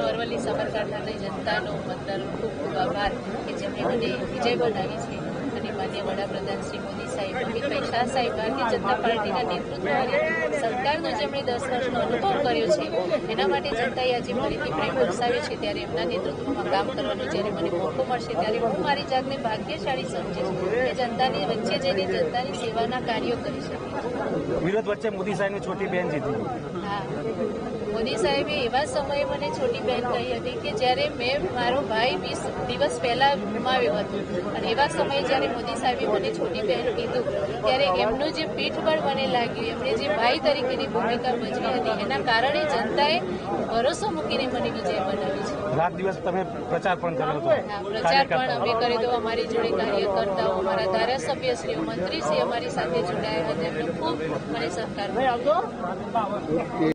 અરવલ્લી સાબરકાંઠાની જનતાનો મતદારો ખૂબ ખૂબ આભાર કે જેમણે મને વિજય બનાવી છે અને માન્ય વડાપ્રધાન શ્રી મોદી સાહેબ અમિતભાઈ શાહ સાહેબ ભારતીય જનતા પાર્ટીના નેતૃત્વવાળી સરકારનો જેમણે 10 વર્ષનો અનુભવ કર્યો છે એના માટે જનતાએ આજે ફરીથી પ્રેમ વરસાવ્યો છે ત્યારે એમના નેતૃત્વમાં કામ કરવાનો જ્યારે મને મોકો મળશે ત્યારે હું મારી જાતને ભાગ્યશાળી સમજીશ કે જનતાની વચ્ચે જઈને જનતાની સેવાના કાર્યો કરી શકીશ। વિરોધ વચ્ચે મોદી સાહેબની છોટી બહેન જીતી। હા, મોદી સાહેબે એવા સમયે મને છોટી બહેન કહી હતી કે જ્યારે મેં મારો ભાઈ 20 દિવસ પહેલા ગુમાવ્યો હતો અને એવા સમયે જ્યારે મોદી સાહેબે મને છોટી બહેન કીધું ત્યારે એમનું જે પીઠબળ મને લાગ્યું, એમણે જે ભાઈ તરીકેની ભૂમિકા ભજવી હતી એના કારણે જનતાએ ભરોસો મૂકીને મને વિજય બનાવી છે। રાત દિવસ તમે પ્રચાર પણ કર્યો હતો? હા, પ્રચાર પણ અમે કર્યો હતો। અમારી જોડે કાર્યકર્તાઓ, અમારા ધારાસભ્યશ્રીઓ, મંત્રીશ્રી અમારી સાથે જોડાયા હતા, એમનો ખૂબ મને સહકાર મળ્યો।